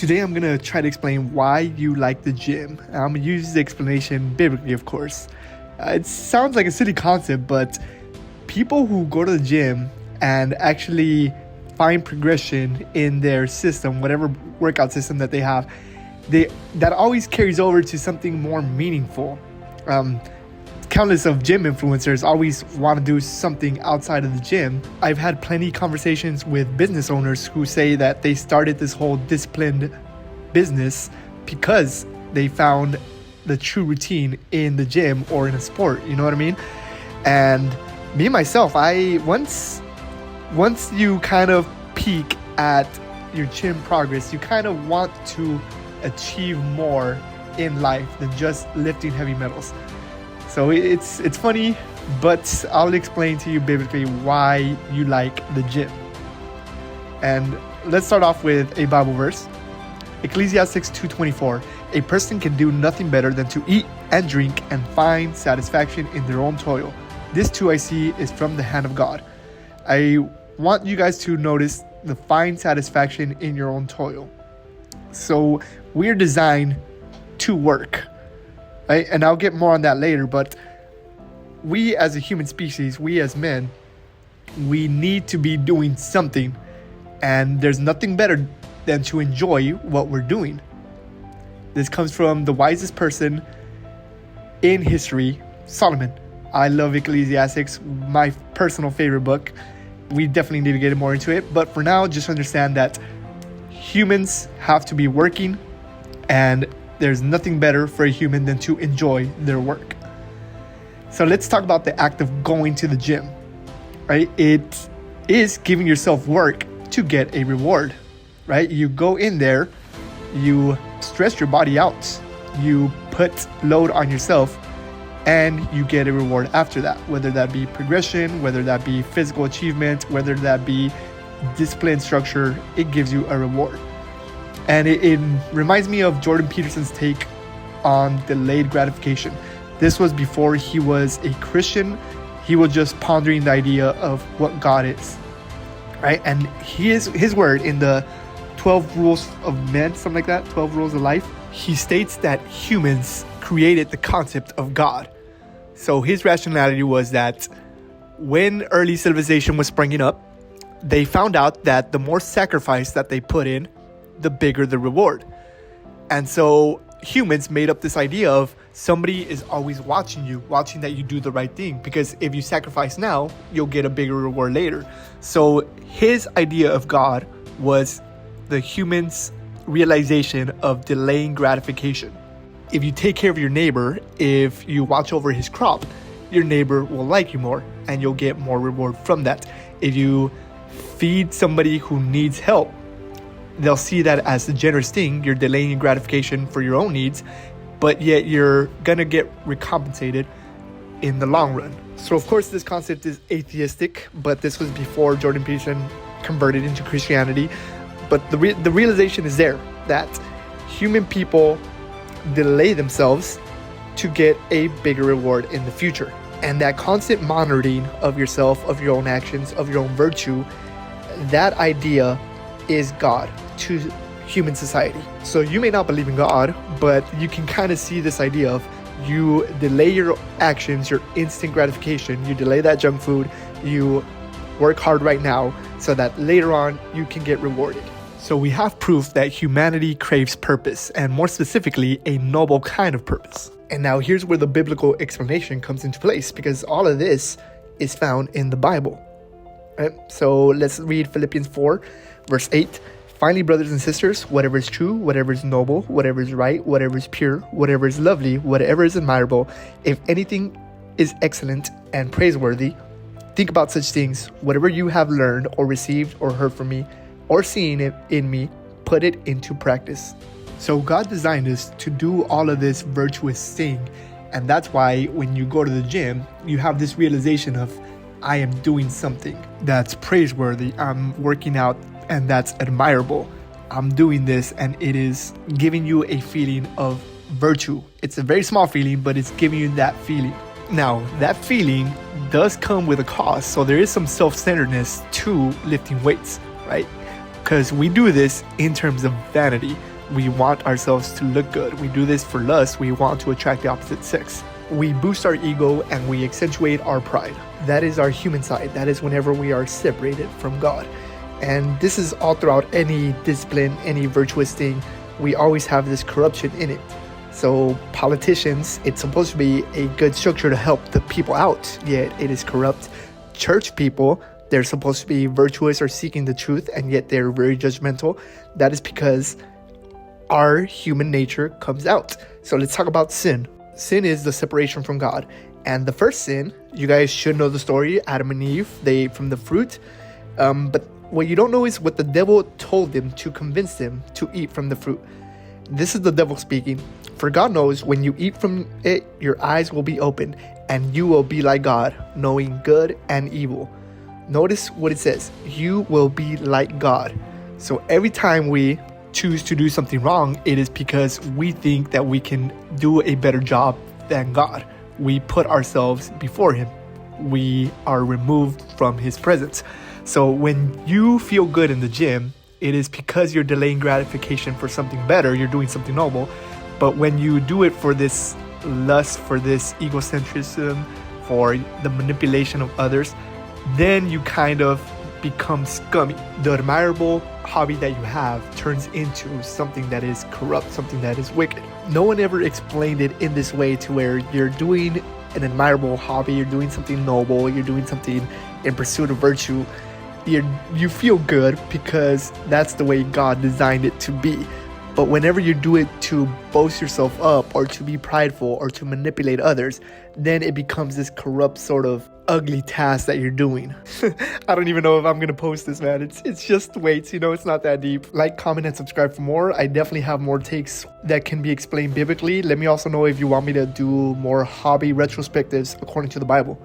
Today I'm going to try to explain why you like the gym. I'm going to use the explanation biblically, of course. It sounds like a silly concept, but people who go to the gym and actually find progression in their system, whatever workout system that they have, that always carries over to something more meaningful. Countless of gym influencers always want to do something outside of the gym. I've had plenty of conversations with business owners who say that they started this whole disciplined business because they found the true routine in the gym or in a sport, you know what I mean? And me myself, once you kind of peak at your gym progress, you kind of want to achieve more in life than just lifting heavy metals. So it's funny, but I'll explain to you biblically why you like the gym. And let's start off with a Bible verse. Ecclesiastes 2:24. A person can do nothing better than to eat and drink and find satisfaction in their own toil. This too I see is from the hand of God. I want you guys to notice the find satisfaction in your own toil. So we're designed to work. Right? And I'll get more on that later, but we as a human species, we as men, we need to be doing something, and there's nothing better than to enjoy what we're doing. This comes from the wisest person in history, Solomon. I love Ecclesiastes, my personal favorite book. We definitely need to get more into it, but for now, just understand that humans have to be working, and there's nothing better for a human than to enjoy their work. So let's talk about the act of going to the gym, right? It is giving yourself work to get a reward, right? You go in there, you stress your body out, you put load on yourself, and you get a reward after that, whether that be progression, whether that be physical achievement, whether that be discipline structure, it gives you a reward. And it reminds me of Jordan Peterson's take on delayed gratification. This was before he was a Christian. He was just pondering the idea of what God is, right? And his word in the 12 rules of men, something like that, 12 rules of life, he states that humans created the concept of God. So his rationality was that when early civilization was springing up, they found out that the more sacrifice that they put in, the bigger the reward. And so humans made up this idea of somebody is always watching that you do the right thing, because if you sacrifice now, you'll get a bigger reward later. So his idea of God was the human's realization of delaying gratification. If you take care of your neighbor, if you watch over his crop, your neighbor will like you more and you'll get more reward from that. If you feed somebody who needs help, they'll see that as a generous thing. You're delaying gratification for your own needs, but yet you're gonna get recompensated in the long run. So of course this concept is atheistic, but this was before Jordan Peterson converted into Christianity. But the realization is there that human people delay themselves to get a bigger reward in the future. And that constant monitoring of yourself, of your own actions, of your own virtue, that idea is God to human society. So you may not believe in God, but you can kind of see this idea of you delay your actions, your instant gratification, you delay that junk food, you work hard right now so that later on you can get rewarded. So we have proof that humanity craves purpose, and more specifically, a noble kind of purpose. And now here's where the biblical explanation comes into place, because all of this is found in the Bible. Right? So let's read Philippians 4, verse 8. Finally, brothers and sisters, whatever is true, whatever is noble, whatever is right, whatever is pure, whatever is lovely, whatever is admirable, if anything is excellent and praiseworthy, think about such things. Whatever you have learned or received or heard from me or seen it in me, put it into practice. So God designed us to do all of this virtuous thing. And that's why when you go to the gym, you have this realization of, I am doing something that's praiseworthy. I'm working out and that's admirable. I'm doing this and it is giving you a feeling of virtue. It's a very small feeling, but it's giving you that feeling. Now, that feeling does come with a cost. So there is some self-centeredness to lifting weights, right? Because we do this in terms of vanity. we want ourselves to look good. We do this for lust. We want to attract the opposite sex. We boost our ego and we accentuate our pride. That is our human side. That is whenever we are separated from God. And this is all throughout any discipline, any virtuous thing. We always have this corruption in it. So politicians, it's supposed to be a good structure to help the people out, yet it is corrupt. Church people, they're supposed to be virtuous or seeking the truth, and yet they're very judgmental. That is because our human nature comes out. So let's talk about sin. Sin is the separation from God. And the first sin, you guys should know the story. Adam and Eve, they ate from the fruit. But what you don't know is what the devil told them to convince them to eat from the fruit. This is the devil speaking. For God knows when you eat from it, your eyes will be opened, and you will be like God, knowing good and evil. Notice what it says. You will be like God. So every time we choose to do something wrong, it is because we think that we can do a better job than God. We put ourselves before Him. We are removed from His presence. So when you feel good in the gym, it is because you're delaying gratification for something better. You're doing something noble. But when you do it for this lust, for this egocentrism, for the manipulation of others, then you kind of become scummy. The admirable hobby that you have turns into something that is corrupt, something that is wicked. No one ever explained it in this way, to where you're doing an admirable hobby, you're doing something noble, you're doing something in pursuit of virtue. You feel good because that's the way God designed it to be. But whenever you do it to boast yourself up, or to be prideful, or to manipulate others, then it becomes this corrupt sort of ugly task that you're doing. I don't even know if I'm gonna post this, man. It's just weights, it's not that deep. Like, comment, and subscribe for more. I definitely have more takes that can be explained biblically. Let me also know if you want me to do more hobby retrospectives according to the Bible.